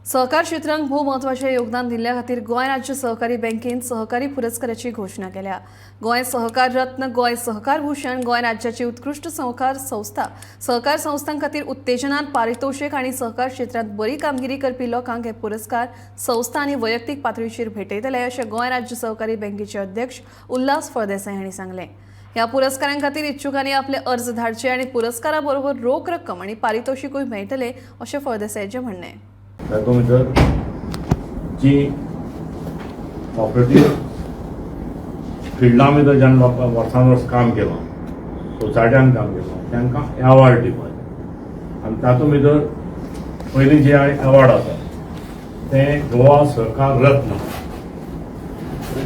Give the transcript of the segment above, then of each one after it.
सहकार क्षेत्रांत भोव महत्वाचें योगदान दिल्ल्या खातीर गोंय राज्य सहकारी बँकेन सहकारी पुरस्काराची घोषणा केल्या। गोंय सहकार रत्न, गोंय सहकार भूषण, गोंय राज्याची उत्कृष्ट सहकार संस्थां खातीर उत्तेजनान पारितोषिक आनी सहकार क्षेत्रांत बरी कामगिरी करपी लोकांक हे पुरस्कार संस्था आनी वैयक्तीक पातळीचेर भेटयतले अशें गोंय राज्य सहकारी बँकेचे अध्यक्ष उल्हास फळदेसाय हांणी सांगलें। ह्या पुरस्कारां खातीर इच्छुकांनी आपले अर्ज धाडचे आनी पुरस्कारा बरोबर रोख रक्कम आनी पारितोषिकूय मेळटलें अशें फळदेसायचें म्हणणें। तातूंत भितर जी कॉपरेटीव फिल्डा भितर जेन्ना वर्सान वर्स काम केलां, सोसायट्यान काम केलां, तांकां एवॉर्ड दिवपाचे। आनी तातूंत भितर पयलीं जे एवॉर्ड आसा ते गोवा सहकार रत्न।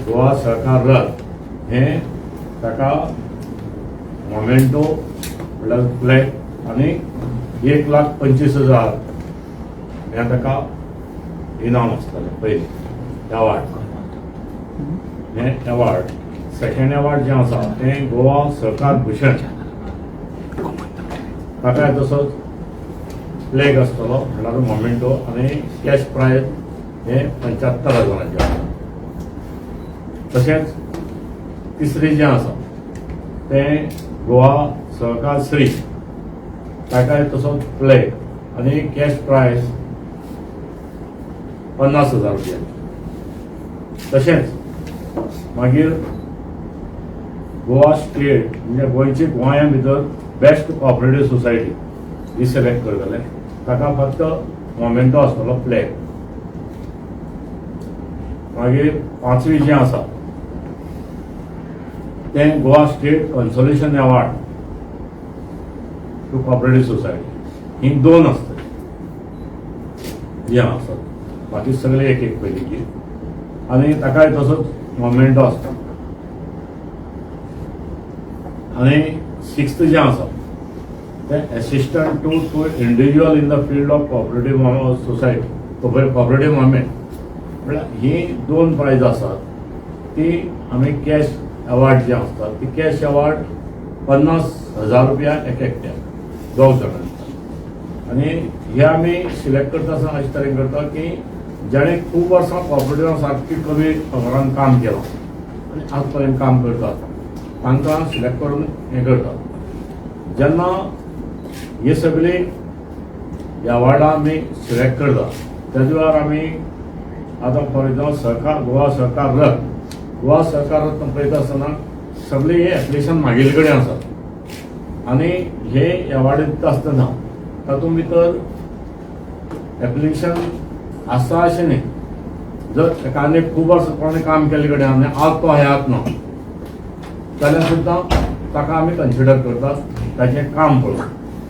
गोवा सहकार रत्न हें ताका मोमेंटो म्हणल्यार फ्लॅग आनी 1,25,000 हें ताका इनाम आसतालें पयलीं एवॉर्ड। हें एवॉर्ड सेकंड एवॉर्ड जें आसा तें गोवा सहकार भूषण, ताका तसोच फ्लॅग आसतलो म्हणल्यार मोमेंटो आनी कॅश प्रायज हें 75,000 आसा। तशेंच तिसरी जें आसा तें गोवा सहकार श्री, ताका तसोच फ्लॅग आनी कॅश प्रायज 50,000 रुपया। तशेंच मागीर गोवा स्टेट म्हणजे गोंयची गोंया भितर बेस्ट कॉपरेटीव सोसायटी ही सिलेक्ट करतले, ताका फक्त मोमेंटो आसतलो फ्लॅग। मागीर पांचवी जें आसा तें Goa state consolation award to cooperative society. ही 2 आसतली जें आसत, बाकी सगळे एक एक पैकी। आनी ताकाय तसोच मोमेंटो आसता। आनी 6th जें आसा तें assistant to individual in the field of cooperative society, cooperative movement. म्हळ्यार ही 2 प्रायज आसात ती आमी कॅश एवॉर्ड जे आसता ती कॅश एवॉर्ड 50,000 रुपया एक एकट्याक 2 जाणांक। आनी हे आमी सिलेक्ट करता आसतना अशे तरेन करता की जेणे खूब वर्सां कॉपरेटिवान सारकी कमी पगारान काम केलां आनी आज पर्यंत काम करतात तांकां सिलेक्ट करून हें करतात। जेन्ना हे सगळी एवॉर्डां आमी सिलेक्ट करता तेजे वेळार आमी आतां फॉर एग्जांपल सहकार गोवा सहकार रत्न, गोवा सहकार रत्न पळयता आसतना सगळी हे एप्लिकेशन म्हागेले कडेन आसात। आनी हे एवॉर्ड दिता आसतना तातूंत भितर एप्लिकेशन आसा अशें न्ही, जर एका आनी खूब वर्सां कोणें काम केले कडेन आनी आज तो हयात ना जाल्यार सुद्दां ताका आमी कन्सिडर करतात ताचें काम पळोवन।